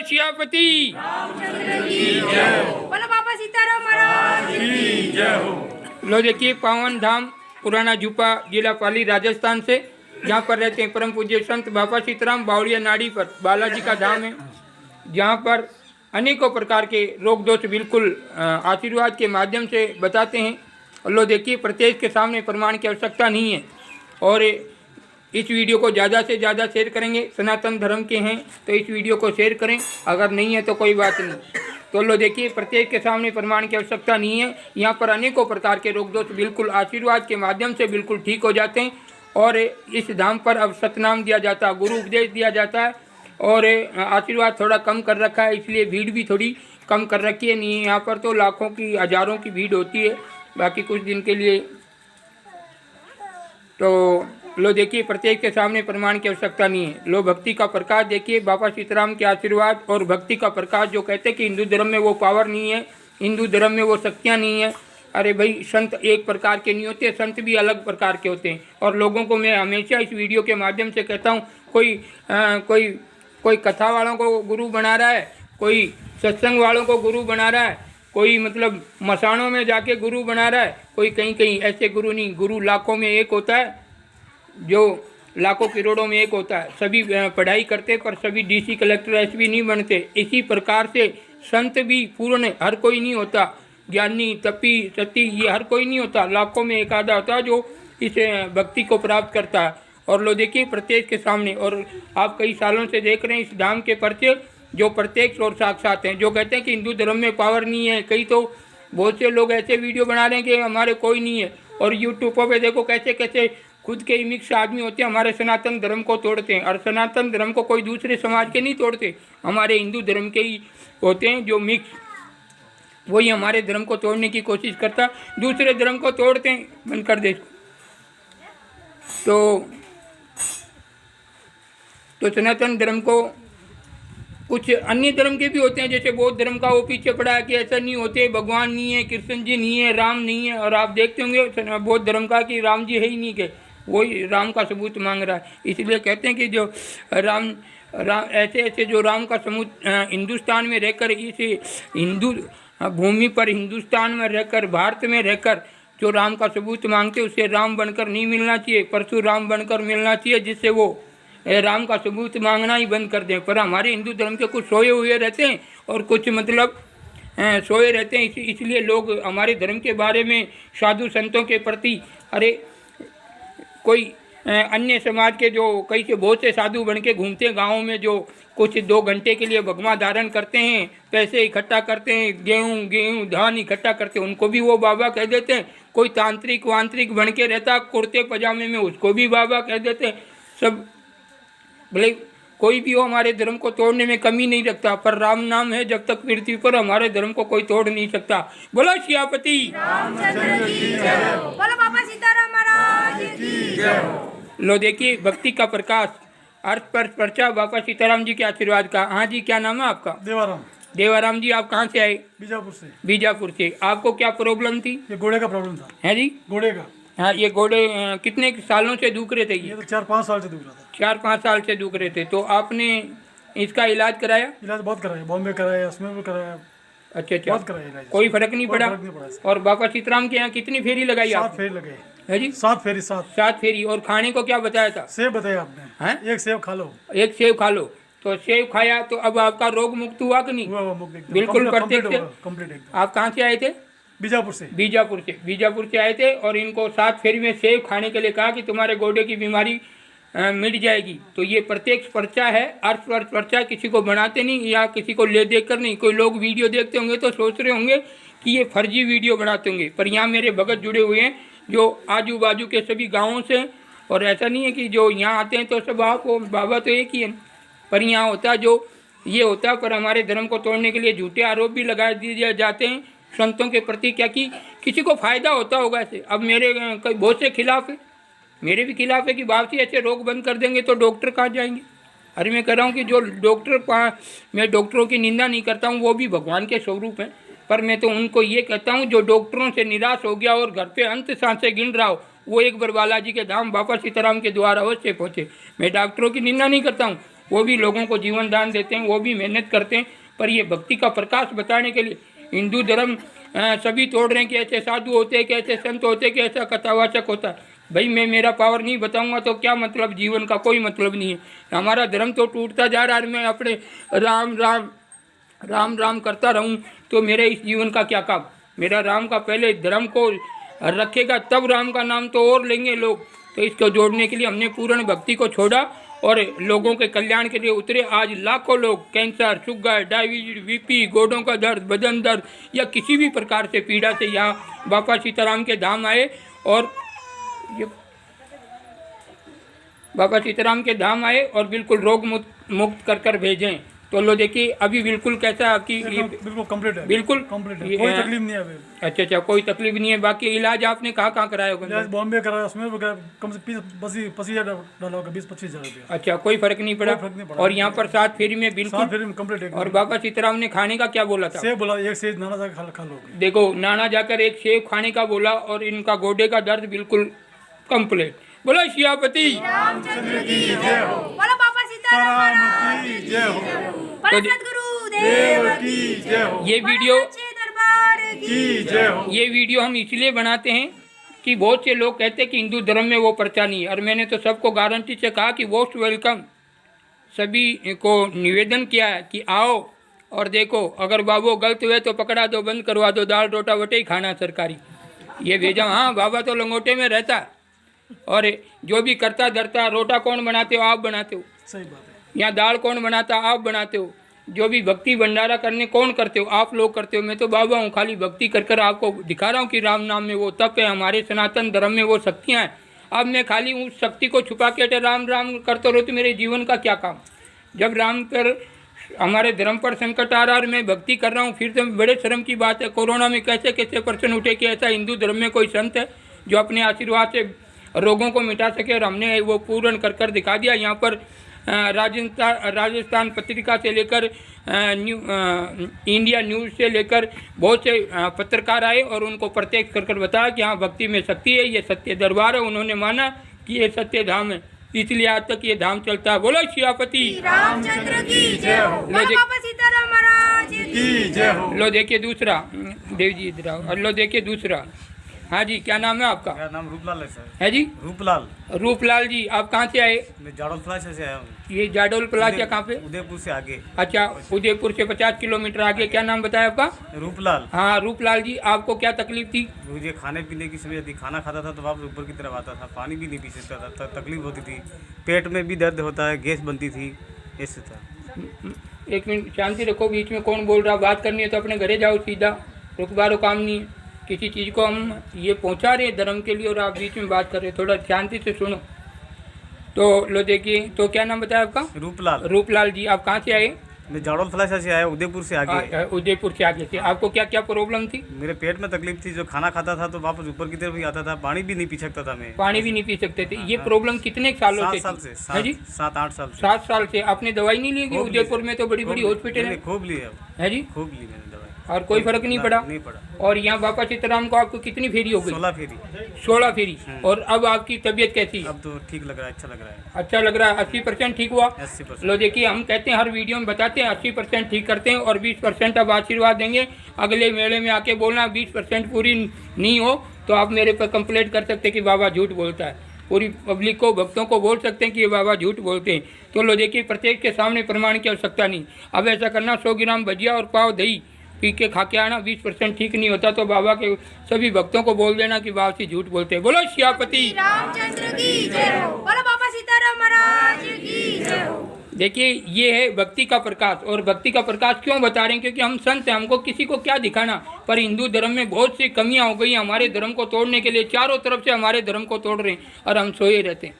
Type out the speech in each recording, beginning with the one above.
सियापति बोलो बाबा सीताराम महाराज की जय हो। लो देखिए पावन धाम पुराना झुपा जिला पाली राजस्थान से जहाँ पर रहते हैं परम पूज्य संत बाबा सीताराम बावड़िया नाड़ी पर बालाजी का धाम है, जहाँ पर अनेकों प्रकार के रोग दोष बिल्कुल आशीर्वाद के माध्यम से बताते हैं। और लो देखिए प्रत्येक के सामने प्रमाण की आवश्यकता नहीं है और इस वीडियो को ज़्यादा से ज़्यादा शेयर करेंगे। सनातन धर्म के हैं तो इस वीडियो को शेयर करें, अगर नहीं है तो कोई बात नहीं। तो लो देखिए प्रत्येक के सामने प्रमाण की आवश्यकता नहीं है। यहाँ पर अनेकों प्रकार के रोग दोष बिल्कुल आशीर्वाद के माध्यम से बिल्कुल ठीक हो जाते हैं। और इस धाम पर अब सतनाम दिया जाता है, गुरु उपदेश दिया जाता है और आशीर्वाद थोड़ा कम कर रखा है, इसलिए भीड़ भी थोड़ी कम कर रखी है। नहीं यहाँ पर तो लाखों की हज़ारों की भीड़ होती है बाकी कुछ दिन के लिए। तो लो देखिए प्रत्येक के सामने प्रमाण की आवश्यकता नहीं है। लो भक्ति का प्रकाश देखिए, बाबा सीताराम के आशीर्वाद और भक्ति का प्रकाश। जो कहते हैं कि हिंदू धर्म में वो पावर नहीं है, हिंदू धर्म में वो शक्तियाँ नहीं है। अरे भाई संत एक प्रकार के नहीं होते, संत भी अलग प्रकार के होते हैं। और लोगों को मैं हमेशा इस वीडियो के माध्यम से कहता हूँ, कोई कथा वालों को गुरु बना रहा है, कोई सत्संग वालों को गुरु बना रहा है, कोई मतलब मसाणों में जाके गुरु बना रहा है, कोई कहीं कहीं। ऐसे गुरु नहीं, गुरु लाखों में एक होता है, जो लाखों करोड़ों में एक होता है। सभी पढ़ाई करते पर सभी डीसी कलेक्टर एसपी नहीं बनते। इसी प्रकार से संत भी पूर्ण हर कोई नहीं होता, ज्ञानी तपी सती ये हर कोई नहीं होता, लाखों में एक आधा होता है जो इस भक्ति को प्राप्त करता है। और लो देखिए प्रत्येक के सामने, और आप कई सालों से देख रहे हैं इस धाम के पर्चे जो प्रत्यक्ष और साक्षात हैं। जो कहते हैं कि हिंदू धर्म में पावर नहीं है, कई तो बहुत से लोग ऐसे वीडियो बना रहे हैं कि हमारे कोई नहीं है। और यूट्यूब पे देखो कैसे कैसे खुद के ही मिक्स आदमी होते हैं, हमारे सनातन धर्म को तोड़ते हैं। और सनातन धर्म को कोई दूसरे समाज के नहीं तोड़ते, हमारे हिंदू धर्म के ही होते हैं जो मिक्स, वही हमारे धर्म को तोड़ने की कोशिश करता, दूसरे धर्म को तोड़ते हैं। बंद कर दे। तो सनातन धर्म को कुछ अन्य धर्म के भी होते हैं, जैसे बौद्ध धर्म का वो पीछे पड़ा है कि ऐसा नहीं होते, भगवान नहीं है, कृष्ण जी नहीं है, राम नहीं है। और आप देखते होंगे बौद्ध धर्म का कि राम जी है ही नहीं, के वही राम का सबूत मांग रहा है। इसलिए कहते हैं कि जो राम ऐसे ऐसे जो राम का सबूत हिंदुस्तान में रहकर, इस हिंदू भूमि पर हिंदुस्तान में रहकर, भारत में रहकर जो राम का सबूत मांगते उसे राम बनकर नहीं मिलना चाहिए, परशुराम बनकर मिलना चाहिए, जिससे वो राम का सबूत मांगना ही बंद कर दें। पर हमारे हिंदू धर्म के कुछ सोए हुए रहते हैं और कुछ मतलब सोए रहते हैं। इसलिए लोग हमारे धर्म के बारे में, साधु संतों के प्रति, अरे कोई अन्य समाज के जो कई से बहुत से साधु बन के घूमते हैं गाँव में, जो कुछ 2 घंटे के लिए भगवा धारण करते हैं, पैसे इकट्ठा करते हैं, गेहूँ धान इकट्ठा करते हैं, उनको भी वो बाबा कह देते हैं। कोई तांत्रिक वांत्रिक बन के रहता कुर्ते पजामे में, उसको भी बाबा कह देते हैं। सब भले कोई भी हो, हमारे धर्म को तोड़ने में कमी नहीं रखता, पर राम नाम है जब तक पृथ्वी पर, हमारे धर्म को कोई तोड़ नहीं सकता। बोलो सियापति, बोलो बाबा सीताराम महाराज की जय हो। लो देखिए भक्ति का प्रकाश, अर्थ पर पर्चा बाबा सीताराम जी के आशीर्वाद का। हाँ जी, क्या नाम है आपका? देवाराम। देवाराम जी, आप कहाँ से आए? बीजापुर से। बीजापुर से। आपको क्या प्रॉब्लम थी? ये घोड़े का प्रॉब्लम था। है जी, घोड़े का। हाँ, ये घोड़े कितने सालों से दुख रहे थे? ये तो 4-5 साल से दुख रहा था। 4-5 साल से दुख रहे थे। तो आपने इसका इलाज कराया? इलाज बहुत कराया, बॉम्बे कराया, उसमें भी कराया। अच्छा बहुत कराया इलाज, कोई फर्क नहीं पड़ा? इससे। और बाबा सीताराम के यहाँ कितनी फेरी लगाई 7 आप? फेरी लगे। है जी, 7 फेरी। 7 फेरी। और खाने को क्या बताया था? सेब बताया आपने। हैं? 1 सेब खा लो। 1 सेब खा लो। तो सेब खाया तो अब आपका रोग मुक्त हुआ कि नहीं? हुआ मुक्त एकदम। बिल्कुल प्रत्यक्ष से। कंप्लीट एकदम। आप कहाँ से आए थे? बीजापुर से। बीजापुर से आए थे। और इनको 7 फेरी में सेब खाने के लिए कहा कि तुम्हारे गोडे की बीमारी मिट जाएगी। तो ये प्रत्यक्ष पर्चा है, अर्थ पर्चा। किसी को बनाते नहीं या किसी को ले देख कर नहीं। कोई लोग वीडियो देखते होंगे तो सोच रहे होंगे कि ये फर्जी वीडियो बनाते होंगे, पर यहाँ मेरे भगत जुड़े हुए हैं जो आजू बाजू के सभी गाँवों से। और ऐसा नहीं है कि जो यहाँ आते हैं तो सब आपको बाबा तो एक ही है, पर यहाँ होता जो ये होता। पर हमारे धर्म को तोड़ने के लिए झूठे आरोप भी लगा दिए जाते हैं संतों के प्रति, क्या कि किसी को फायदा होता होगा ऐसे। अब मेरे बहुत से खिलाफ है, मेरे भी खिलाफ है कि बाप ऐसे रोग बंद कर देंगे तो डॉक्टर कहाँ जाएंगे। अरे मैं कह रहा हूँ कि जो डॉक्टर, मैं डॉक्टरों की निंदा नहीं करता हूँ, वो भी भगवान के स्वरूप हैं। पर मैं तो उनको ये कहता हूँ जो डॉक्टरों से निराश हो गया और घर पे अंत सांसें गिन रहा हो, वो एक बार बालाजी के धाम बाबा सीताराम के द्वार अवश्य पहुँचे। मैं डॉक्टरों की निंदा नहीं करता हूँ, वो भी लोगों को जीवन दान देते हैं, वो भी मेहनत करते हैं, पर ये भक्ति का प्रकाश बताने के लिए हिंदू धर्म सभी तोड़ रहे हैं कि ऐसे साधु होते हैं, कि ऐसे संत होते हैं, कि ऐसा कथावाचक होता है। भाई मैं मेरा पावर नहीं बताऊंगा तो क्या मतलब, जीवन का कोई मतलब नहीं है। हमारा धर्म तो टूटता जा रहा है, मैं अपने राम राम राम राम करता रहूं तो मेरे इस जीवन का क्या काम। मेरा राम का पहले धर्म को रखेगा तब राम का नाम तो और लेंगे लोग। तो इसको जोड़ने के लिए हमने पूर्ण भक्ति को छोड़ा और लोगों के कल्याण के लिए उतरे। आज लाखों लोग कैंसर, शुगर, डायबिटीज, बीपी, गोडों का दर्द, बदन दर्द या किसी भी प्रकार से पीड़ा से यहाँ बाबा सीताराम के धाम आए और ये बाबा सीताराम के धाम आए और बिल्कुल रोग मुक्त कर भेजें। तो लो देखिए अभी बिल्कुल कैसा है आपकी, बिल्कुल कंप्लीट है, बिल्कुल कंप्लीट है, कोई तकलीफ नहीं है अभी। अच्छा, कोई तकलीफ नहीं है। बाकी इलाज आपने कहाँ कराया होगा? इलाज बॉम्बे कराया, उसमें कम से 25,000 डाला होगा, 20-25,000 रुपया। अच्छा, कोई फर्क नहीं पड़ा। और यहाँ पर 7 फेरी में बिल्कुल कंप्लीट है। और बाबा सीताराम ने खाने का क्या बोला था? सेब बोला, एक सेब नाना जाकर खा लो। देखो नाना जाकर एक सेब खाने का बोला और इनका गोडे का दर्द बिल्कुल कंप्लीट। बोलो सियापति रामचंद्र की जय हो। बोलो बाबा सीताराम महाराज की जय हो। बोलो सद्गुरु देव की जय हो। ये वीडियो दरबार की जय हो। ये वीडियो हम इसलिए बनाते हैं कि बहुत से लोग कहते हैं कि हिंदू धर्म में वो पर्चा नहीं है, और मैंने तो सबको गारंटी से कहा कि मोस्ट वेलकम, सभी को निवेदन किया है कि आओ और देखो, अगर बाबू गलत हुए तो पकड़ा दो, बंद करवा दो, दाल रोटा वटे ही खाना सरकारी, ये भेजा। हाँ, बाबा तो लंगोटे में रहता है और जो भी करता धरता। रोटा कौन बनाते हो? आप बनाते हो। सही बात है। यहाँ दाल कौन बनाता? आप बनाते हो। जो भी भक्ति भंडारा करने कौन करते हो? आप लोग करते हो। मैं तो बाबा हूँ, खाली भक्ति कर आपको दिखा रहा हूँ कि राम नाम में वो तप है, हमारे सनातन धर्म में वो शक्तियाँ हैं। अब मैं खाली उस शक्ति को छुपा के राम राम करते रहो तो मेरे जीवन का क्या काम। जब राम पर, हमारे धर्म पर संकट आ रहा और मैं भक्ति कर रहा हूँ, फिर तो बड़े शर्म की बात है। कोरोना में कैसे कैसे प्रश्न उठे कि ऐसा हिंदू धर्म में कोई संत है जो अपने आशीर्वाद से रोगों को मिटा सके, और हमने वो पूर्ण कर दिखा दिया। यहाँ पर राजस्थान पत्रिका से लेकर इंडिया न्यूज़ से लेकर बहुत से पत्रकार आए और उनको प्रत्यक्ष कर बताया कि हाँ भक्ति में शक्ति है, ये सत्य दरबार है। उन्होंने माना कि ये सत्य धाम है, इसलिए आज तक ये धाम चलता है। बोलो सियापति रामचंद्र की जय हो। बोलो बाबा सीताराम महाराज की जय हो। लो देखिए दूसरा, देव जी इधर आओ। और लो देखिए दूसरा। हाँ जी, क्या नाम है आपका? मेरा नाम रूपलाल है सर। है जी? रूपलाल। रूपलाल जी, आप कहाँ से आए? मैं जाडोल प्लाजा से आया हूँ। ये जाडोल प्लाजा कहाँ पे? उदयपुर से आगे। अच्छा, उदयपुर से 50 किलोमीटर आगे। क्या नाम बताया आपका? रूपलाल। हाँ रूपलाल जी, आपको क्या तकलीफ थी? मुझे खाने पीने की समस्या थी। खाना खाता था तो वापस ऊपर की तरफ आता था, पानी भी नहीं पी सकता था, तकलीफ होती थी, पेट में भी दर्द होता है, गैस बनती थी, ऐसे था। एक मिनट शांति रखो, बीच में कौन बोल रहा? बात करनी है तो अपने घरे जाओ सीधा, रुकबारो काम नहीं है। किसी चीज़ को हम ये पहुंचा रहे हैं धर्म के लिए और आप बीच में बात कर रहे हैं, थोड़ा शांति से सुनो। तो लो देखिए, तो क्या नाम बताया आपका? रूपलाल। रूपलाल जी, आप कहाँ से आए? मैं जाडोल प्लाजा से आया, उदयपुर से आगे। उदयपुर से आगे से। आपको क्या क्या प्रॉब्लम थी? मेरे पेट में तकलीफ थी, जो खाना खाता था तो वापस ऊपर की तरफ ही आता था, पानी भी नहीं पी सकता था मैं। पानी भी नहीं पी सकते थे। ये प्रॉब्लम कितने सालों से? 7 साल से। 7-8 साल से। 7 साल से। आपने दवाई नहीं ली? उदयपुर में तो बड़ी बड़ी हॉस्पिटल है। खूब ली है जी? खूब ली मैंने दवाई और कोई फर्क नहीं पड़ा? नहीं पड़ा। और यहाँ बाबा सीताराम को आपको कितनी फेरी हो गई? 16 फेरी। 16 फेरी। और अब आपकी तबीयत कैसी है? अब तो ठीक लग रहा है, अच्छा लग रहा है। अच्छा लग रहा है। 80% ठीक हुआ? 80%। लो देखिए, हम कहते हैं हर वीडियो में बताते हैं 80% ठीक करते हैं और 20% अब आशीर्वाद देंगे। अगले मेले में आके बोलना 20% पूरी नहीं हो तो आप मेरे पर कंप्लेंट कर सकते हैं कि बाबा झूठ बोलता है। पूरी पब्लिक को, भक्तों को बोल सकते हैं कि ये बाबा झूठ बोलते हैं। तो लो देखिए, प्रत्येक के सामने प्रमाण की आवश्यकता नहीं। अब ऐसा करना, 100 ग्राम भजिया और पाव दही पी के खा के आना। 20% ठीक नहीं होता तो बाबा के सभी भक्तों को बोल देना कि बाबा से झूठ बोलते हैं। बोलो सियापति रामचंद्र की जय हो। बोलो बाबा सीताराम महाराज की जय हो। देखिए, ये है भक्ति का प्रकाश। और भक्ति का प्रकाश क्यों बता रहे हैं? क्योंकि हम संत हैं, हमको किसी को क्या दिखाना। पर हिंदू धर्म में बहुत सी कमियां हो गई। हमारे धर्म को तोड़ने के लिए चारों तरफ से हमारे धर्म को तोड़ रहे हैं और हम सोए रहते हैं।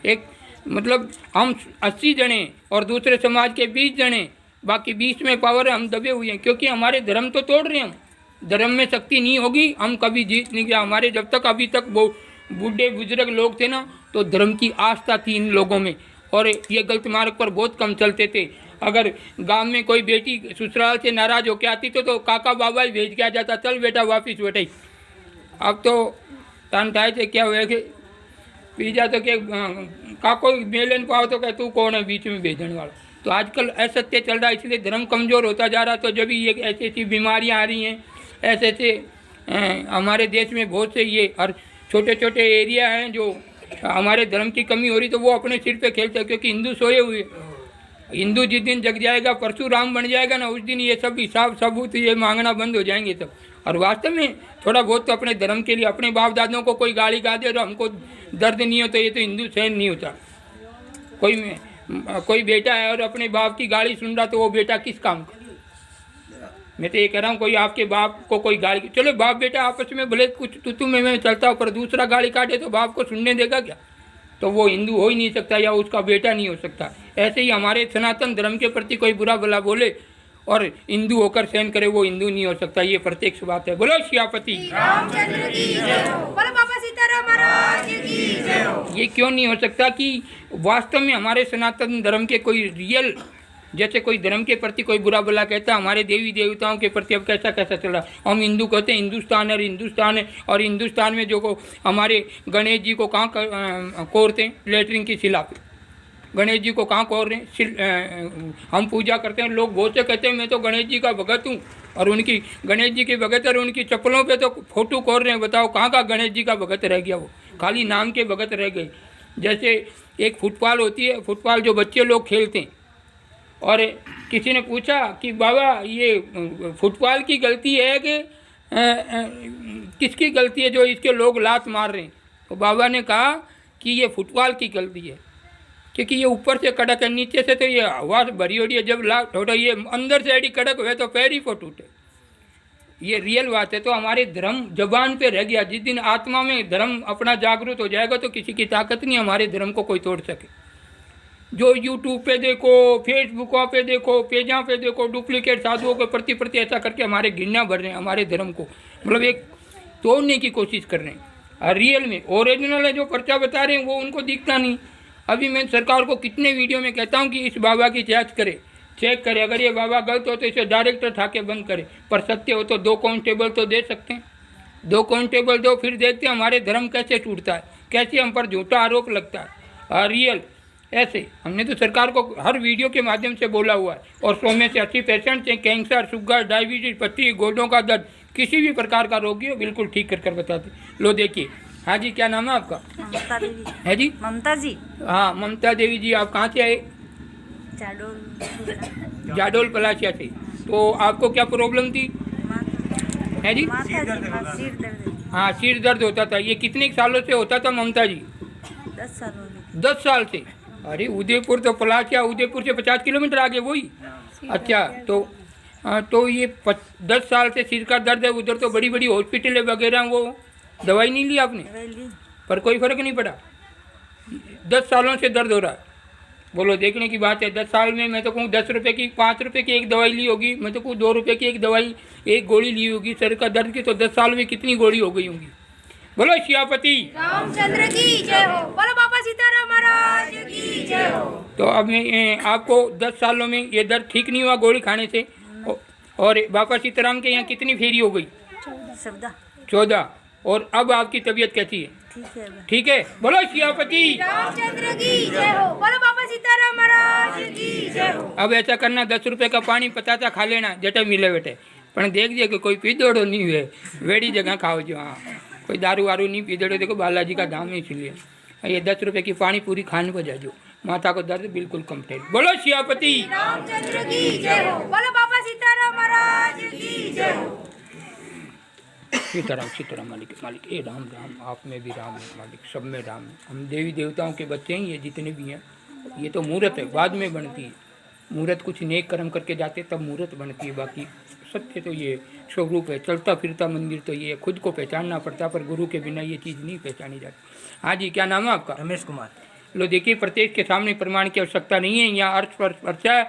एक मतलब हम 80 जने और दूसरे समाज के 20 जने, बाकी 20 में पावर है, हम दबे हुए हैं क्योंकि हमारे धर्म तो तोड़ रहे हैं। हम धर्म में शक्ति नहीं होगी, हम कभी जीत नहीं गया। हमारे जब तक अभी तक वो बूढ़े बुजुर्ग लोग थे ना, तो धर्म की आस्था थी इन लोगों में और ये गलत मार्ग पर बहुत कम चलते थे। अगर गांव में कोई बेटी ससुराल से नाराज होकर आती तो काका बाबा ही भेज के आ जाता, चल बेटा वापिस बेटा ही। अब तो तान ठाए थे क्या हुआ कि बीजा तो के काको मेलन पाओ तो कह तू कौन है बीच में भेजने वाला। तो आजकल असत्य चल रहा है, इसलिए धर्म कमज़ोर होता जा रहा। तो जब ये ऐसी ऐसी बीमारियाँ आ रही हैं, ऐसे ऐसे हमारे देश में बहुत से ये और छोटे छोटे एरिया हैं जो हमारे धर्म की कमी हो रही, तो वो अपने सिर पे खेलते हैं, क्योंकि हिंदू सोए हुए। हिंदू जिस दिन जग जाएगा, परशुराम बन जाएगा ना, उस दिन ये सब हिसाब सबूत ये मांगना बंद हो जाएंगे सब। और वास्तव में थोड़ा बहुत तो अपने धर्म के लिए, अपने बाप दादों को कोई गाली गा दे तो हमको दर्द नहीं होता, ये तो हिंदू सहन नहीं होता। कोई बेटा है और अपने बाप की गाली सुन रहा, तो वो बेटा किस काम का? मैं तो ये कह रहा हूँ, कोई आपके बाप को कोई गाली, चलो बाप बेटा आपस में भले कुछ तू में चलता हो, पर दूसरा गाली काटे तो बाप को सुनने देगा क्या? तो वो हिंदू हो ही नहीं सकता, या उसका बेटा नहीं हो सकता। ऐसे ही हमारे सनातन धर्म के प्रति कोई बुरा भला बोले और हिंदू होकर सहन करे, वो हिंदू नहीं हो सकता। ये प्रत्यक्ष बात है। बोलो सियापति रामचंद्र की जय हो। बोलो बाबा सीताराम महाराज की जय हो। ये क्यों नहीं हो सकता कि वास्तव में हमारे सनातन धर्म के कोई रियल, जैसे कोई धर्म के प्रति कोई बुरा भला कहता है, हमारे देवी देवताओं के प्रति अब कैसा कैसा चल रहा है। हम हिंदू कहते हैं हिंदुस्तान है, हिंदुस्तान है, और हिंदुस्तान में जो को हमारे गणेश जी को कहाँ कोरते हैं? लेटरिन की शिला पे। गणेश जी को कहाँ कोर रहे हैं? हम पूजा करते हैं, लोग बहुत से कहते हैं मैं तो गणेश जी का भगत हूँ, और उनकी गणेश जी की भगत और उनकी चप्पलों पे तो फोटो कोर रहे हैं। बताओ कहाँ का गणेश जी का भगत रह गया? वो खाली नाम के भगत रह गए। जैसे एक फुटबॉल होती है, फुटबॉल जो बच्चे लोग खेलते हैं, और किसी ने पूछा कि बाबा ये फुटबॉल की गलती है कि किसकी गलती है जो इसके लोग लात मार रहे हैं? तो बाबा ने कहा कि ये फुटबॉल की गलती है, क्योंकि ये ऊपर से कड़क है, नीचे से तो ये हवा भरी हो रही है। जब लात थोड़ा ये अंदर से एडी कड़क हुए तो पैर ही को टूटे। ये रियल बात है। तो हमारे धर्म जबान पे रह गया। जिस दिन आत्मा में धर्म अपना जागरूक हो जाएगा तो किसी की ताकत नहीं हमारे धर्म को कोई तोड़ सके। जो यूट्यूब पे देखो, फेसबुकों पे देखो, पेजा पे देखो, डुप्लीकेट साधुओं के प्रति ऐसा करके हमारे घृणा भर रहे हैं हमारे धर्म को, मतलब एक तोड़ने की कोशिश कर रहे हैं। और रियल में ओरिजिनल है जो पर्चा बता रहे हैं वो उनको दिखता नहीं। अभी मैं सरकार को कितने वीडियो में कहता हूँ कि इस बाबा की जांच करे, चेक करे। अगर ये बाबा गलत हो तो इसे डायरेक्ट उठा के बंद करे, पर सत्य हो तो 2 कांस्टेबल तो दे सकते हैं। 2 कांस्टेबल दो, फिर देखते हैं हमारे धर्म कैसे टूटता है, कैसे हम पर झूठा आरोप लगता है। और रियल ऐसे हमने तो सरकार को हर वीडियो के माध्यम से बोला हुआ है। और 100 में से 80% से कैंसर, शुगर, डायबिटीज, पथरी, गोडों का दर्द, किसी भी प्रकार का रोगी हो बिल्कुल ठीक कर बताते। लो देखिए। हाँ जी, क्या नाम है आपका? ममता देवी। है जी? ममता जी। हाँ ममता देवी जी, आप कहाँ से आए? जाडोल पलाशिया से। तो आपको क्या प्रॉब्लम थी? है जी? सिर दर्द। हाँ सिर दर्द होता था। ये कितने सालों से होता था ममता जी? 10 साल हो गए। 10 साल से? अरे उदयपुर तो पलाशिया उदयपुर से 50 किलोमीटर आगे वही। अच्छा तो ये 10 साल से सिर का दर्द है। उधर तो बड़ी बड़ी हॉस्पिटल वगैरह, वो दवाई नहीं ली आपने? पर कोई फर्क नहीं पड़ा? 10 सालों से दर्द हो रहा है। बोलो देखने की बात है। 10 साल में मैं तो कहूँ 10 रुपये की 5 रुपये की एक दवाई ली होगी, मैं तो कहूँ 2 रुपये की एक दवाई, एक गोली ली होगी सर का दर्द की। तो 10 साल में कितनी गोली हो गई होंगी? बोलो सियापति रामचंद्र की जय हो। बोलो बाबा सीताराम महाराज की जय हो। तो अब मैं आपको 10 सालों में ये दर्द ठीक नहीं हुआ गोली खाने से। और बाबा सीताराम के यहाँ कितनी फेरी हो गई? 14। और अब आपकी तबीयत कैसी है? ठीक है। बोलो सियापति रामचंद्र की जय हो। बोलो बाबा सीताराम महाराज की जय हो। अब ऐसा करना, 10 रुपये का पानी पताचा खा लेना जटे मिले बेटे, पर देख दिए कि कोई पीदोड़ो नहीं हुए, वेड़ी जगह खाओ जो। हाँ कोई दारू वारू नहीं पीदोड़ो, देखो बालाजी का धाम है इसलिए। ये 10 रुपये की पानी पूरी खाने को जाजो, माथा को दर्द बिल्कुल कम्प्लीट। बोलो सियापति रामचंद्र की जय हो। बोलो बाबा सीताराम महाराज की जय हो। सीताराम मालिक ए राम राम, आप में भी राम है मालिक, सब में राम है। हम देवी देवताओं के बच्चे हैं ये जितने भी हैं। ये तो मूर्त है, बाद में बनती है मूर्त, कुछ नेक कर्म करके जाते तब मूर्त बनती है। बाकी सत्य तो ये स्वरूप है। चलता फिरता मंदिर तो ये खुद को पहचानना पड़ता, पर गुरु के बिना ये चीज़ नहीं पहचानी जाती। हाँ जी, क्या नाम है आपका? रमेश कुमार। लो देखिए, प्रत्येक के सामने प्रमाण की आवश्यकता नहीं है। यहाँ अर्थ पर पर्चा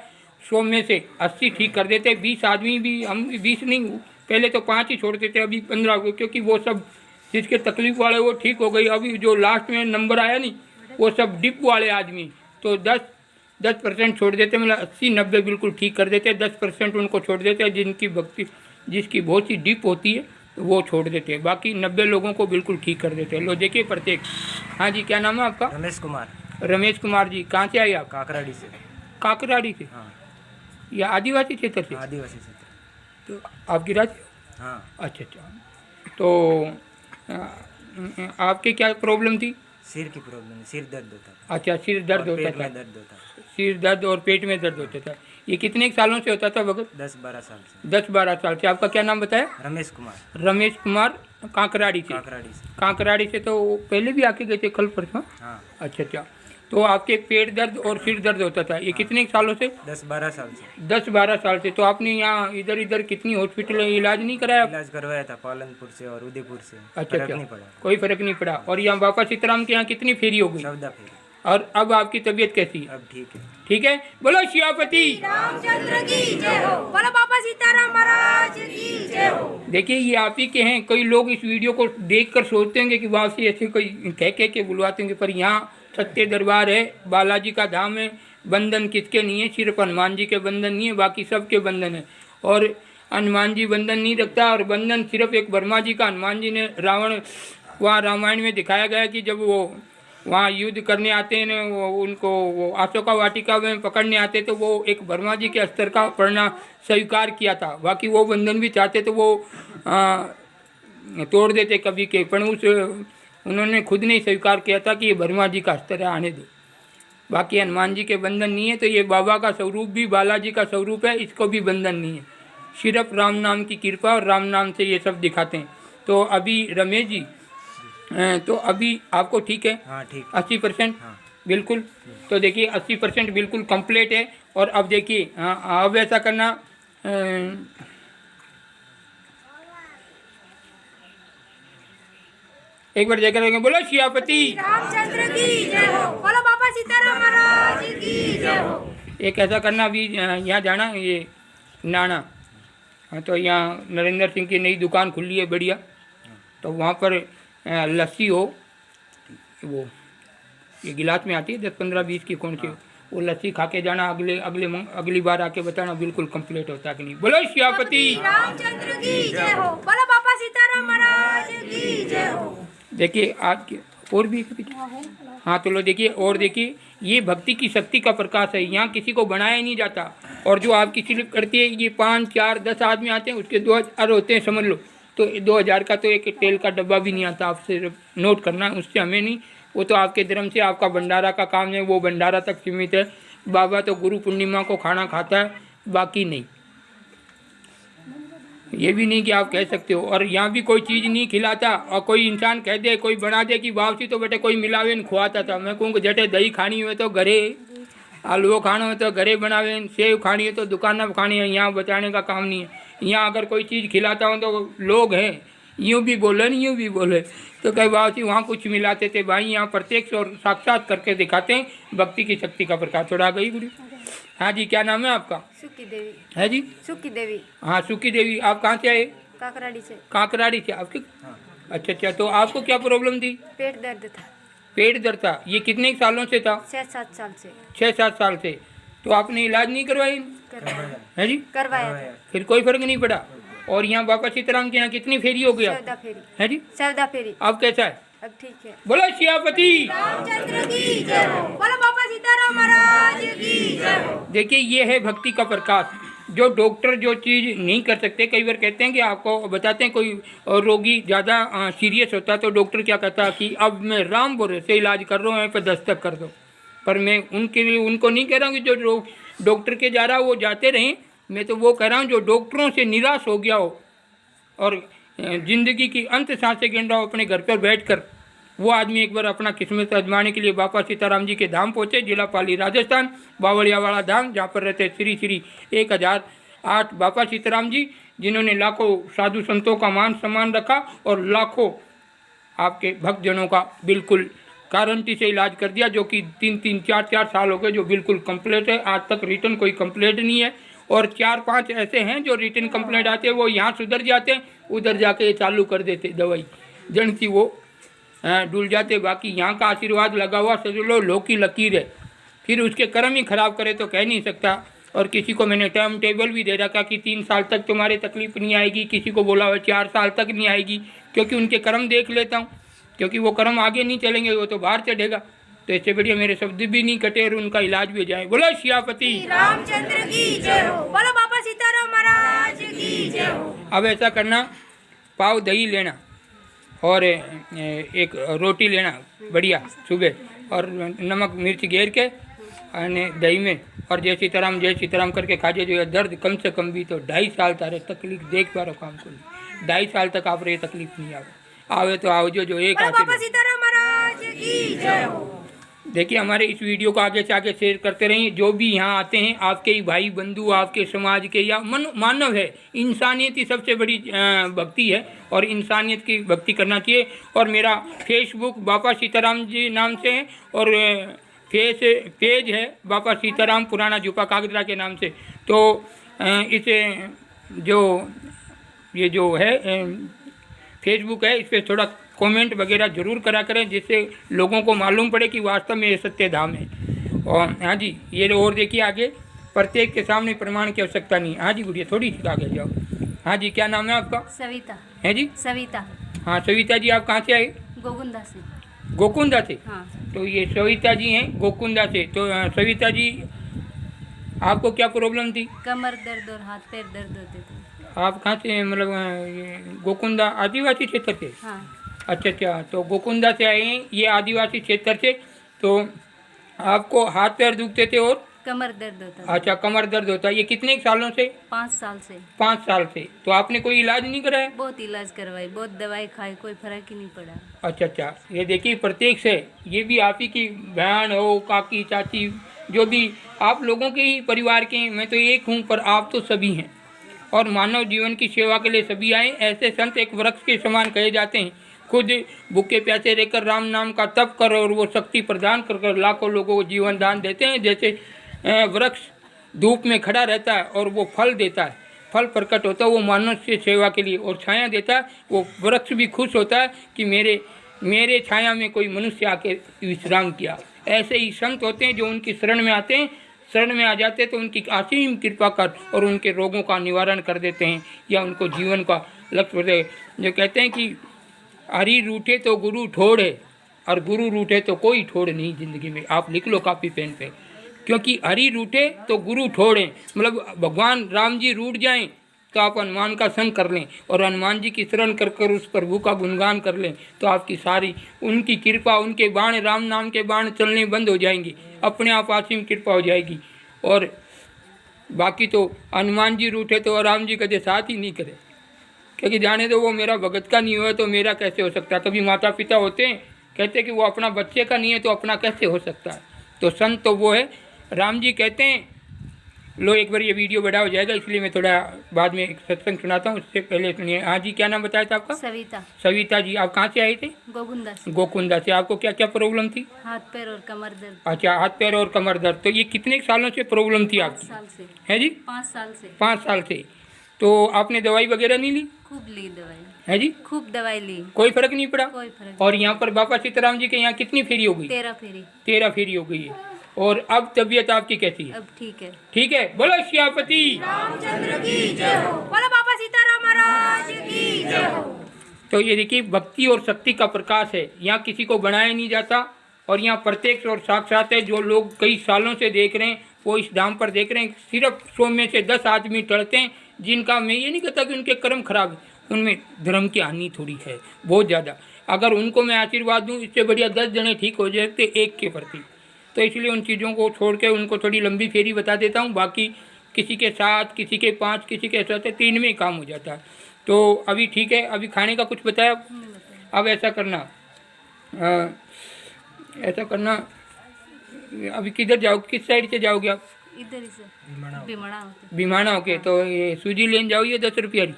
100 में से 80 ठीक कर देते। 20 आदमी भी, हम 20 नहीं, पहले तो 5 ही छोड़ देते, अभी 15 हो गए, क्योंकि वो सब जिसके तकलीफ वाले वो ठीक हो गई। अभी जो लास्ट में नंबर आया नहीं वो सब डिप वाले आदमी, तो 10% छोड़ देते, मतलब 80-90 बिल्कुल ठीक कर देते। 10% उनको छोड़ देते हैं जिनकी भक्ति, जिसकी बहुत सी डिप होती है, वो छोड़ देते हैं, बाकी 90 लोगों को बिल्कुल ठीक कर देते हैं। लो देखिए प्रत्येक। हाँ जी, क्या नाम है आपका? रमेश कुमार, रमेश कुमार जी, कहाँ से आए आप? काकराड़ी से। काकराड़ी से? हाँ, या आदिवासी क्षेत्र से? आदिवासी क्षेत्र। तो आपकी राज्य? हाँ, अच्छा अच्छा। तो आपके क्या प्रॉब्लम थी? सिर की प्रॉब्लम, सिर दर्द होता था। अच्छा, सिर दर्द और होता पेट था। में दर्द होता था। सिर दर्द और पेट में दर्द होता था। ये कितने सालों से होता था भगत? 10-12 साल से। 10-12 साल से। आपका क्या नाम बताया? रमेश कुमार, रमेश कुमार, काकराड़ी से? काकराड़ी से। काकराड़ी से। तो पहले भी आके गए थे कल परसों? हाँ, अच्छा अच्छा। तो आपके पेट दर्द और सिर दर्द होता था, ये कितने सालों से? 10-12 साल से। 10-12 साल से। तो आपने यहाँ इधर इधर कितनी हॉस्पिटल में इलाज नहीं कराया? इलाज करवाया था पालनपुर से और उदयपुर से। अच्छा फर्क अच्छा, नहीं पड़ा। कोई फर्क नहीं पड़ा। और यहाँ बाबा सीताराम के यहाँ कितनी फेरी हो गई? 14 फेरी। और अब आपकी तबीयत कैसी है? अब ठीक है। ठीक है। बोलो शिवापति रामचंद्र की जय हो। बोलो बाबा सीताराम महाराज की जय हो। देखिए, ये आप ही के हैं। कई लोग इस वीडियो को देखकर सोचते होंगे कि वहाँ से ऐसे कोई कह के बुलवाते होंगे, पर यहाँ सत्य दरबार है, बालाजी का धाम है। बंधन किसके नहीं है? सिर्फ हनुमान जी के बंधन नहीं है, बाकी सबके बंधन है। और हनुमान जी बंधन नहीं रखता, और बंधन सिर्फ एक वर्मा जी का। हनुमान जी ने रावण, वहाँ रामायण में दिखाया गया कि जब वो वहाँ युद्ध करने आते हैं ना, वो उनको वो अशोका वाटिका में पकड़ने आते, तो वो एक वर्मा जी के अस्त्र का पढ़ना स्वीकार किया था। बाकी वो बंधन भी चाहते तो वो तोड़ देते कभी के, पर उस उन्होंने खुद ने स्वीकार किया था कि ये वर्मा जी का अस्त्र है, आने दो। बाकी हनुमान जी के बंधन नहीं है। तो ये बाबा का स्वरूप भी बालाजी का स्वरूप है, इसको भी बंधन नहीं है। सिर्फ राम नाम की कृपा और राम नाम से ये सब दिखाते हैं। तो अभी रमेश जी, तो अभी आपको ठीक है? हाँ, ठीक। 80%? हाँ। बिल्कुल। तो देखिए 80% बिल्कुल कंप्लीट है। और अब देखिए, अब ऐसा करना, एक बार जयकर करेंगे, बोलो शिवापति रामचंद्र की जय हो। बोलो बाबा सीताराम महाराज की जय हो। एक ऐसा करना, अभी यहाँ जाना, ये नाना, हाँ, तो यहाँ नरेंद्र सिंह की नई दुकान खुली है बढ़िया, तो वहाँ पर लस्सी हो, वो ये गिलास में आती है 10-15-20 की, कौन सी, वो लस्सी खा के जाना। अगली बार आके बताना बिल्कुल कंप्लीट होता कि नहीं। बोलो शिवापति रामचंद्र की जय हो। बोलो बाबा सीताराम महाराज की जय हो। देखिए आज के और भी, हाँ तो लो देखिए, और देखिए ये भक्ति की शक्ति का प्रकाश है। यहाँ किसी को बनाया नहीं जाता। और जो आपकी स्लिप करती है, ये 5, 4, 10 आदमी आते हैं, उसके 2000 होते हैं, समझ लो। तो 2000 का तो एक तेल का डब्बा भी नहीं आता। आप सिर्फ नोट करना, उससे हमें नहीं, वो तो आपके धर्म से, आपका भंडारा का काम है, वो भंडारा तक सीमित है। बाबा तो गुरु पूर्णिमा को खाना खाता है, बाकी नहीं। ये भी नहीं कि आप कह सकते हो। और यहाँ भी कोई चीज़ नहीं खिलाता। और कोई इंसान कह दे, कोई बना दे कि वापसी, तो बेटे कोई मिलावे न खुआता था। मैं कहूँ जटे दही खानी हो तो घरे, हलवो खाना हो तो घरे बनावे, सेव खानी हो तो दुकान पर खानी है। यहाँ बचाने का काम नहीं है। यहाँ अगर कोई चीज़ खिलाता हो तो लोग हैं, यूँ भी बोले नहीं यूँ भी बोले, तो कई वापसी वहाँ कुछ मिलाते थे। भाई यहाँ प्रत्यक्ष और साक्षात करके दिखाते हैं भक्ति की शक्ति का प्रकाश। थोड़ा गई गुरु। हाँ जी, क्या नाम है आपका? सुखी देवी। है जी? सुखी देवी, हाँ, सुखी देवी। आप कहाँ से आए? काकराड़ी से। काकराड़ी से। आपके? अच्छा अच्छा। तो आपको क्या प्रॉब्लम थी? पेट दर्द था। पेट दर्द था। ये कितने सालों से था? 6-7 साल से 6-7 साल से। तो आपने इलाज नहीं करवाई? करवाया है जी? करवाया था। फिर कोई फर्क नहीं पड़ा? और यहाँ बाबा सीताराम के यहाँ कितनी फेरी हो गया? 14 फेरी। है जी? 14 फेरी। अब कैसा है? अब ठीक है। बोलो शिवापति रामचंद्र की जय हो। बोलो बाबा सीताराम महाराज की जय हो। देखिए, ये है भक्ति का प्रकाश। जो डॉक्टर जो चीज़ नहीं कर सकते, कई बार कहते हैं कि आपको बताते हैं, कोई रोगी ज़्यादा सीरियस होता है तो डॉक्टर क्या कहता है कि अब मैं राम बोरे से इलाज कर रहा हूँ, यहाँ पर दस्तक कर दो। पर मैं उनके लिए उनको नहीं कह रहा हूँ कि जो डॉक्टर के जा रहा हो वो जाते रहें। मैं तो वो कह रहा हूँ जो डॉक्टरों से निराश हो गया हो और ज़िंदगी की अंत सांसें गिन रहा हो अपने घर पर बैठकर, वो आदमी एक बार अपना किस्मत आजमाने के लिए बाबा सीताराम जी के धाम पहुँचे, जिला पाली राजस्थान, बावड़ियावाड़ा धाम, जहाँ पर रहते श्री श्री 1008 बाबा सीताराम जी, जिन्होंने लाखों साधु संतों का मान सम्मान रखा और लाखों आपके भक्तजनों का बिल्कुल गारंटी से इलाज कर दिया, जो कि 3-3, 4-4 साल हो गए जो बिल्कुल कंप्लीट है। आज तक रिटर्न कोई कंप्लीट नहीं है। और 4-5 ऐसे हैं जो रिटर्न कंप्लेंट आते हैं, वो यहाँ सुधर जाते हैं, उधर जाके ये चालू कर देते दवाई, जन सी वो डूल जाते। बाकी यहाँ का आशीर्वाद लगा हुआ समझ लो, लो की लकीर है। फिर उसके कर्म ही खराब करे तो कह नहीं सकता। और किसी को मैंने टाइम टेबल भी दे रखा कि 3 साल तक तुम्हारे तकलीफ नहीं आएगी, किसी को बोला हुआ 4 साल तक नहीं आएगी, क्योंकि उनके कर्म देख लेता हूँ, क्योंकि वो कर्म आगे नहीं चलेंगे, वो तो बाहर चढ़ेगा। तो इससे बढ़िया मेरे शब्द भी नहीं कटे और उनका इलाज भी हो जाए। बोलो सियापति रामचंद्र की जय हो। बोलो बाबा सीताराम महाराज की जय हो। अब ऐसा करना, पाव दही लेना और एक रोटी लेना बढ़िया सुबह, और नमक मिर्च घेर के दही में, और जय सीताराम करके खाजे। जो है दर्द कम से कम भी तो 2.5 साल तारे तकलीफ देख पा रहा काम को, 2.5 साल तक आप रहे तकलीफ नहीं आवे तो आओ जो एक बोलो बाबा आते। सीताराम महाराज की जय हो। देखिए हमारे इस वीडियो को आगे से आगे शेयर करते रहिए। जो भी यहाँ आते हैं आपके ही भाई बंधु, आपके समाज के या मानव है, इंसानियत ही सबसे बड़ी भक्ति है और इंसानियत की भक्ति करना चाहिए। और मेरा फेसबुक बाबा सीताराम जी नाम से है और पेज है बाबा सीताराम पुराना जुपा कागदरा के नाम से। तो इसे ये जो है फेसबुक है, इस पर थोड़ा कमेंट वगैरह जरूर करा करें, जिससे लोगों को मालूम पड़े कि वास्तव में ये सत्य धाम है। और हाँ जी, ये और देखिए आगे, प्रत्येक के सामने प्रमाण की आवश्यकता नहीं। हाँ जी गुड़िया थोड़ी सी आगे जाओ। हाँ जी, क्या नाम है आपका? सविता। है जी सविता। हाँ सविता जी, आप कहाँ से आए? गोकुंदा से। गोकुंदा से। हाँ। तो ये सविता जी हैं गोकुंदा से। तो सविता जी आपको क्या प्रॉब्लम थी? कमर दर्द और हाथ पैर दर्द होते थे। आप कहाँ से, मतलब ये गोकुंदा आदिवासी क्षेत्र से? हाँ। अच्छा, तो गोकुंदा से आए हैं, ये आदिवासी क्षेत्र से। तो आपको हाथ पैर दुखते थे और कमर दर्द होता था। अच्छा, कमर दर्द होता है। ये कितने सालों से? 5 साल से। 5 साल से। तो आपने कोई इलाज नहीं कराया? बहुत इलाज करवाई, बहुत दवाई खाई, कोई फर्क ही नहीं पड़ा। अच्छा, ये देखिए प्रत्येक से, ये भी आप ही की बहन हो, काकी, चाची, जो भी आप लोगों के ही परिवार के हैं। मैं तो एक हूँ पर आप तो सभी हैं और मानव जीवन की सेवा के लिए सभी आए। ऐसे संत एक वृक्ष के समान कहे जाते हैं। खुद भूखे प्यासे रहकर राम नाम का तप कर और वो शक्ति प्रदान कर लाखों लोगों को जीवन दान देते हैं। जैसे वृक्ष धूप में खड़ा रहता है और वो फल देता है, फल प्रकट होता है वो मानव से सेवा के लिए, और छाया देता है। वो वृक्ष भी खुश होता है कि मेरे छाया में कोई मनुष्य आके विश्राम किया। ऐसे ही संत होते हैं जो उनकी शरण में आते हैं, शरण में आ जाते हैं तो उनकी असीम कृपा कर और उनके रोगों का निवारण कर देते हैं या उनको जीवन का लक्ष्य दे। जो कहते हैं कि हरि रूठे तो गुरु ठोड़े और गुरु रूठे तो कोई ठोड़ नहीं जिंदगी में। आप लिख लो कापी पेन पे, क्योंकि हरि रूठे तो गुरु ठोड़े, मतलब भगवान राम जी रूठ जाएं तो आप हनुमान का संग कर लें और हनुमान जी की शरण कर कर उस प्रभु का गुणगान कर लें तो आपकी सारी उनकी कृपा, उनके बाण, राम नाम के बाण चलने बंद हो जाएंगे, अपने आप असीम कृपा हो जाएगी। और बाकी तो हनुमान जी रूठे तो राम जी कदे साथ ही नहीं करे, क्योंकि जाने दो वो मेरा भगत का नहीं हुआ तो मेरा कैसे हो सकता है। कभी माता पिता होते हैं कहते हैं कि वो अपना बच्चे का नहीं है तो अपना कैसे हो सकता है। तो संत तो वो है। राम जी कहते हैं, लो एक बार ये वीडियो बड़ा हो जाएगा इसलिए मैं थोड़ा बाद में एक सत्संग सुनाता हूँ, उससे पहले सुनिए। हाँ जी, क्या नाम बताया था आपका? सविता। सविता जी, आप कहाँ से आए थे? गोकुंदा से। गोकुंदा से। आपको क्या क्या प्रॉब्लम थी? हाथ पैर और कमर दर्द। अच्छा, हाथ पैर और कमर दर्द। तो ये कितने सालों से प्रॉब्लम थी 5 आपकी? साल से। है जी? 5 साल से। 5 साल से। तो आपने दवाई वगैरह नहीं ली? खूब ली दवाई। है जी? खूब दवाई ली, कोई फर्क नहीं पड़ा? कोई फर्क। और यहाँ पर बाबा सीताराम जी के यहाँ कितनी फेरी हो गई? 13 फेरी। 13 फेरी हो गई है। और अब तबीयत आपकी कैसी है? अब ठीक है। ठीक है। बोलो सियापति रामचंद्र की जय हो। बोलो बाबा सीताराम महाराज की जय हो। तो ये देखिए भक्ति और शक्ति का प्रकाश है। यहाँ किसी को बनाया नहीं जाता और यहाँ प्रत्यक्ष और साक्षात है। जो लोग कई सालों से देख रहे हैं वो इस धाम पर देख रहे हैं। सिर्फ 100 में से 10 आदमी टलते हैं, जिनका मैं ये नहीं कहता कि उनके कर्म खराब है, उनमें धर्म की हानि थोड़ी है बहुत ज़्यादा। अगर उनको मैं आशीर्वाद दूँ इससे बढ़िया 10 जने ठीक हो जाते एक के प्रति। तो इसलिए उन चीज़ों को छोड़ के उनको थोड़ी लंबी फेरी बता देता हूँ। बाकी किसी के 7, किसी के 5, किसी के 7, 3 में ही काम हो जाता है। तो अभी ठीक है। अभी खाने का कुछ बताया? अब ऐसा करना, अभी किधर जाओ, किस साइड से जाओगे आप? इधर ही से भीमाना होके। तो ये सूजी लेने जाओ, ये 10 रुपये की।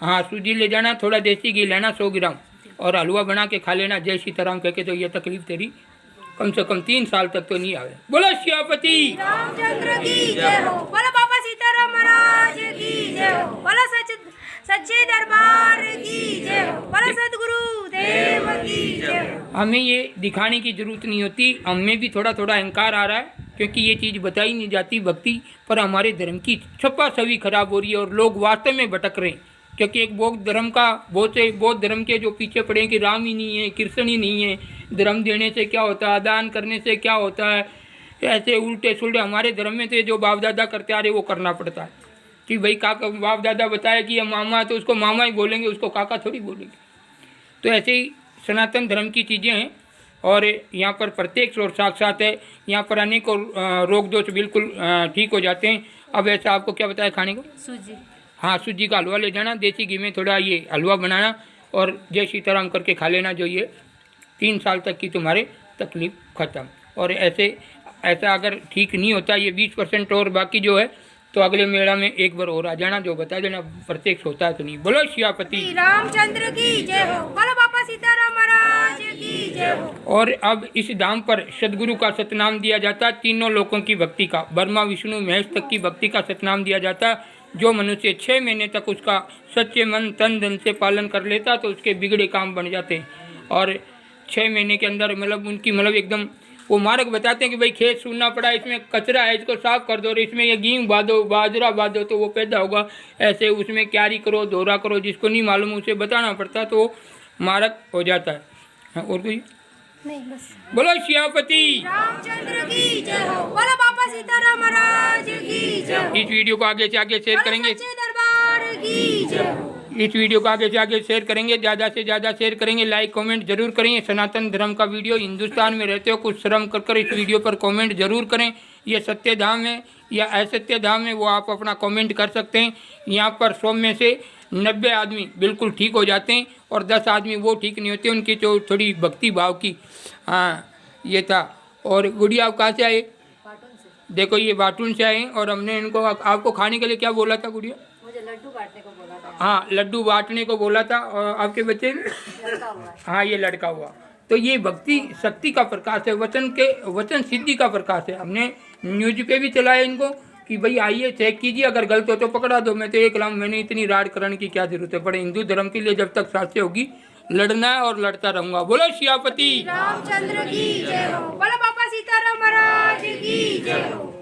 हाँ, सूजी ले जाना, थोड़ा देसी घी लेना 100 ग्राम और हलवा बना के खा लेना जय सीताराम कह के। तो ये तकलीफ तेरी कम से कम 3 साल तक तो नहीं आवे। बोलो सियापति रामचंद्र की जय हो। बोलो बाबा सीताराम महाराज की जय हो। बोलो सच्चे दरबार की जय हो। बोलो सदगुरु देव की जय हो। हमें ये दिखाने की जरूरत नहीं होती, हमें भी थोड़ा थोड़ा अहंकार आ रहा है क्योंकि ये चीज़ बताई नहीं जाती भक्ति पर हमारे धर्म की छपा छवि खराब हो रही है और लोग वास्तव में भटक रहे हैं। क्योंकि एक बौद्ध धर्म का बहुत से बौद्ध धर्म के जो पीछे पड़े हैं कि राम ही नहीं है, कृष्ण ही नहीं है, धर्म देने से क्या होता है, दान करने से क्या होता है, ऐसे उल्टे सुलटे। हमारे धर्म में तो जो बाप दादा करते आ रहे वो करना पड़ता है कि भाई काका बाप दादा बताया कि ये मामा है तो उसको मामा ही बोलेंगे, उसको काका थोड़ी बोलेंगे। तो ऐसे ही सनातन धर्म की चीज़ें हैं और यहाँ पर प्रत्येक और साक्षात है। यहाँ पर अनेकों रोग दोष बिल्कुल ठीक हो जाते हैं। अब ऐसा आपको क्या बताया खाने को? सूजी। हाँ, सूजी का हलवा ले जाना, देसी घी में थोड़ा ये हलवा बनाना और जय सीताराम करके खा लेना। जो ये 3 साल तक की तुम्हारे तकलीफ़ ख़त्म। और ऐसा अगर ठीक नहीं होता ये 20% और बाकी जो है तो अगले मेला में एक बार और आ जाना, जो बता देना प्रत्यक्ष होता है तो नहीं। बोलो सियापति रामचंद्र की जय हो। बोलो बाबा सीताराम महाराज की जय हो। और अब इस धाम पर सदगुरु का सतनाम दिया जाता है, तीनों लोकों की भक्ति का, ब्रह्मा विष्णु महेश तक की भक्ति का सतनाम दिया जाता है। जो मनुष्य 6 महीने तक उसका सच्चे मन तन धन से पालन कर लेता तो उसके बिगड़े काम बन जाते हैं। और 6 महीने के अंदर उनकी एकदम वो मार्ग बताते हैं कि भाई खेत सूना पड़ा, इसमें कचरा है, इसको साफ कर दो, और इसमें ये गेहूँ बांधो, बाजरा बांधो तो वो पैदा होगा। ऐसे उसमें क्यारी करो, दोहरा करो, जिसको नहीं मालूम उसे बताना पड़ता तो वो मार्ग हो जाता है। हाँ, और कोई? नहीं बस। बोलो सियापति रामचंद्र की जय हो। बोलो बाबा सीताराम महाराज की जय हो। इस वीडियो को आगे से आगे शेयर करेंगे। सच्चे दरबार की जय हो। इस वीडियो को आगे से आगे शेयर करेंगे, ज़्यादा से ज़्यादा शेयर करेंगे, लाइक कमेंट जरूर करेंगे। सनातन धर्म का वीडियो, हिंदुस्तान में रहते हो कुछ श्रम कर इस वीडियो पर कमेंट जरूर करें। ये सत्य धाम है या असत्य धाम है वो आप अपना कमेंट कर सकते हैं। यहाँ पर 100 में से 90 आदमी बिल्कुल ठीक हो जाते हैं और 10 आदमी वो ठीक नहीं होते, उनकी जो थोड़ी भक्ति भाव की। हाँ, ये था। और गुड़िया आप कहाँ से आए? देखो ये बाटून से आए और हमने इनको आपको खाने के लिए क्या बोला था गुड़िया? मुझे लड्डू बांटने को बोला था। हाँ, लड्डू बांटने को बोला था। और आपके बच्चे? लड़का हुआ है। हाँ, ये लड़का हुआ। तो ये भक्ति शक्ति का प्रकाश है, वचन सिद्धि का प्रकाश है। हमने न्यूज पे भी चलाया इनको कि भाई आइए चेक कीजिए, अगर गलत हो तो पकड़ा दो। मैं तो ये कलाम, मैंने इतनी राड करने की क्या जरूरत है। पड़े हिंदू धर्म के लिए जब तक साथ होगी लड़ना है और लड़ता रहूंगा। बोलो सियापति रामचंद्र की जय हो। बोलो बाबा सीताराम महाराज की जय हो।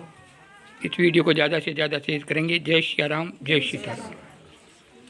इस वीडियो को ज़्यादा से ज़्यादा शेयर करेंगे। जय श्री राम, जय सीताराम।